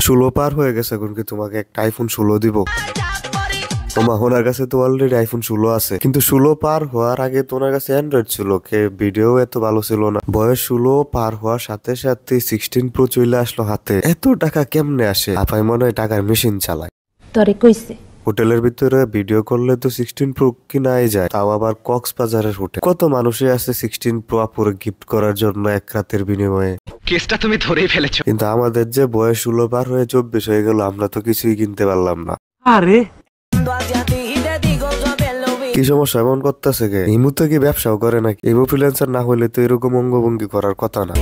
16 পার হয়ে গেছে, এখন কি তোমাকে একটা আইফোন 16 দিব? তোমার ওনার কাছে তো অলরেডি আইফোন 16 আছে, কিন্তু 16 পার হওয়ার আগে তো ওনার কাছে অ্যান্ড্রয়েড ছিল, ভিডিও এত ভালো ছিল না। বয়স 16 পার হওয়ার সাথে সাথে 16 প্রো চলে আসলো হাতে। এত টাকা কেমনে আসে? আপাই মনে হয় টাকার মেশিন চালায়। তোরে কইছে হোটেলের ভিতরে ভিডিও করলে তো 16 প্রো কিনাই যায়, তাও আবার কক্সবাজারের হোটেল। কত মানুষই আছে 16 প্রো আপুরে গিফট করার জন্য এক রাতের বিনিময়ে। কেসটা তুমি ধরেই ফেলেছো। কিন্তু আমাদের যে বয়স 16 পার হয়ে 24 হয়ে গেল, আমরা তো কিছুই কিনতে পারলাম না। আরে কি সমস্যা এমন করতেছে কে? ইমু তো কি ব্যবসাও করে নাকি? ইমু ফ্রিল্যান্সার না হইলে তো এরকম অঙ্গভঙ্গি করার কথা না।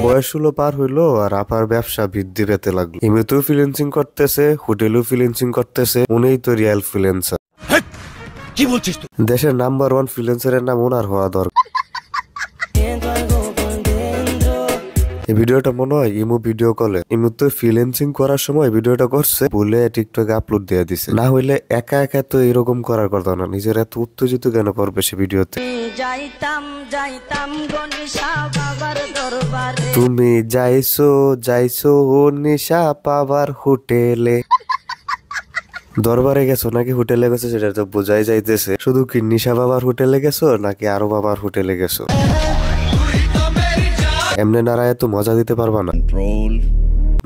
বয়স 16 পার হইলো আর আপার ব্যবসা বৃদ্ধি পেতে লাগলো। ইমুতেও ফ্রিল্যান্সিং করতেছে, হোটেলেও ফ্রিল্যান্সিং করতেছে। উনিই তো রিয়েল ফ্রিল্যান্সার। কি বলছিস তুই? দেশের নাম্বার 1 ফ্রিল্যান্সারের নাম ওনার হওয়া দরকার। এই ভিডিওটা মনে হয় ইমু ভিডিও কলে, ইমু তো ফ্রিল্যান্সিং করার সময় ভিডিওটা করছে, বলে টিকটকে আপলোড দিয়ে দিছে। না হইলে একা একা তো এরকম করার কথা না। নিজের এত উত্তেজিত কেন করবে সে ভিডিওতে? তুমি যাইছো নিশা পাবার হোটেলে। দরবারে গেছো নাকি হোটেলে গেছো সেটা তো বোঝাই যাইতেছে। শুধু কি নিশা বাবার হোটেলে গেছো নাকি আরো বাবার হোটেলে গেছো? এমনি নাড়ায় তো মজা দিতে পারবা না।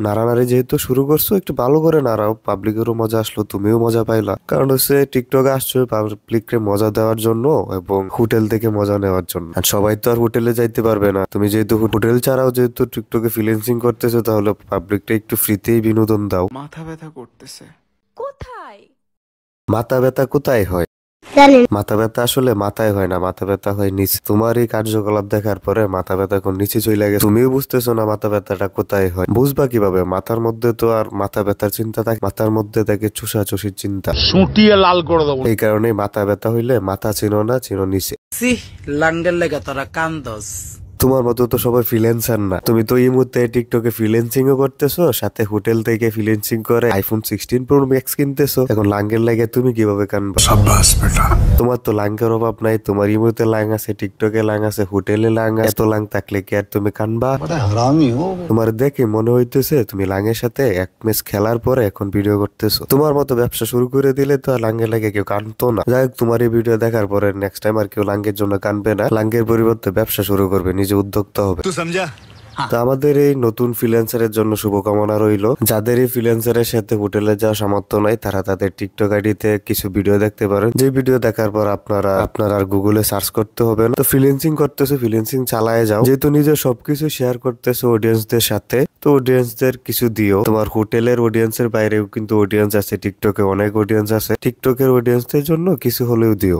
নাড়ানাড়ি যেহেতু শুরু করছো, একটু ভালো করে নাড়াও। পাবলিকেরও মজা আসলো, তুমিও মজা পাইলা। কারণ হচ্ছে টিকটকে আসছো পাবলিককে মজা দেওয়ার জন্য এবং হোটেল থেকে মজা নেওয়ার জন্য। আর সবাই তো আর হোটেলে যাইতে পারবে না। তুমি যেহেতু হোটেল ছাড়াও যেহেতু টিকটকে ফ্রিল্যান্সিং করতেছো, তাহলে পাবলিকটা একটু ফ্রিতেই বিনোদন দাও। মাথা ব্যথা করতেছে। কোথায়? মাথা ব্যথা কোথায় হয়? মাথা ব্যথা আসলে মাথায় হয় না, মাথা ব্যথা হয় নিচে। তোমার এই কার্যকলাপ দেখার পরে মাথা ব্যথা এখন নিচে চলে গেছে। তুমিও বুঝতেছো না মাথা ব্যথাটা কোথায় হয়। বুঝবা কিভাবে? মাথার মধ্যে তো আর মাথা ব্যথার চিন্তা থাকে, মাথার মধ্যে থাকে চুষাচুষির চিন্তা। সুটিয়ে লাল করে দেবো। এই কারণে মাথা ব্যথা হইলে মাথা চিনো না, চিনো নিচে। লাঙ্গের লেগে তোরা কান্দস। তোমার মতো তো সবাই ফ্রিল্যান্সার না। তুমি তো এই মুহূর্তে টিকটকে ফ্রিল্যান্সিং ও করতেছো, সাথে হোটেল থেকে ফ্রিল্যান্সিং করে আইফোন 16 প্রো ম্যাক্স কিনতেছো। এখন লাঙ্গের লাগে তুমি কিভাবে কানবা? সাব্বাস বেটা। তোমার তো লাঙ্গের অভাব নাই। তোমার ইমোতে লাং আছে, টিকটকে লাং আছে, হোটেলে লাং আছে। এত লাং থাকলে কি আর তুমি কানবা? তোমার দেখে মনে হইতেছে তুমি লাঙের সাথে এক ম্যাচ খেলার পরে এখন ভিডিও করতেছো। তোমার মতো ব্যবসা শুরু করে দিলে তো আর লাঙ্গের লাগে কেউ কানতো না। যাই হোক, তোমার এই ভিডিও দেখার পরে নেক্সট টাইম আর কেউ লাঙ্গের জন্য কানবে না। লাঙ্গের পরিবর্তে ব্যবসা শুরু করবে, নিজে উদ্যোক্তা হবে। তো আমাদের এই নতুন ফ্রিল্যান্সারের জন্য শুভকামনা রইল। যাদের এই ফ্রিল্যান্সারের সাথে হোটেলে যাওয়া সামর্থ্য নাই, তারা তাদের টিকটক আইডিতে কিছু ভিডিও দেখতে পারেন। যে ভিডিও দেখার পর আপনার আর গুগলে সার্চ করতে হবে না। তো ফ্রিল্যান্সিং করতেছো, ফ্রিল্যান্সিং চালায় যাও। যেহেতু নিজে সবকিছু শেয়ার করতেছো অডিয়েন্সদের সাথে, তো অডিয়েন্সদের কিছু দিও। তোমার হোটেলের অডিয়েন্সের বাইরেও কিন্তু অডিয়েন্স আছে টিকটকে, অনেক অডিয়েন্স আছে। টিকটকের অডিয়েন্সদের জন্য কিছু হলেও দিও।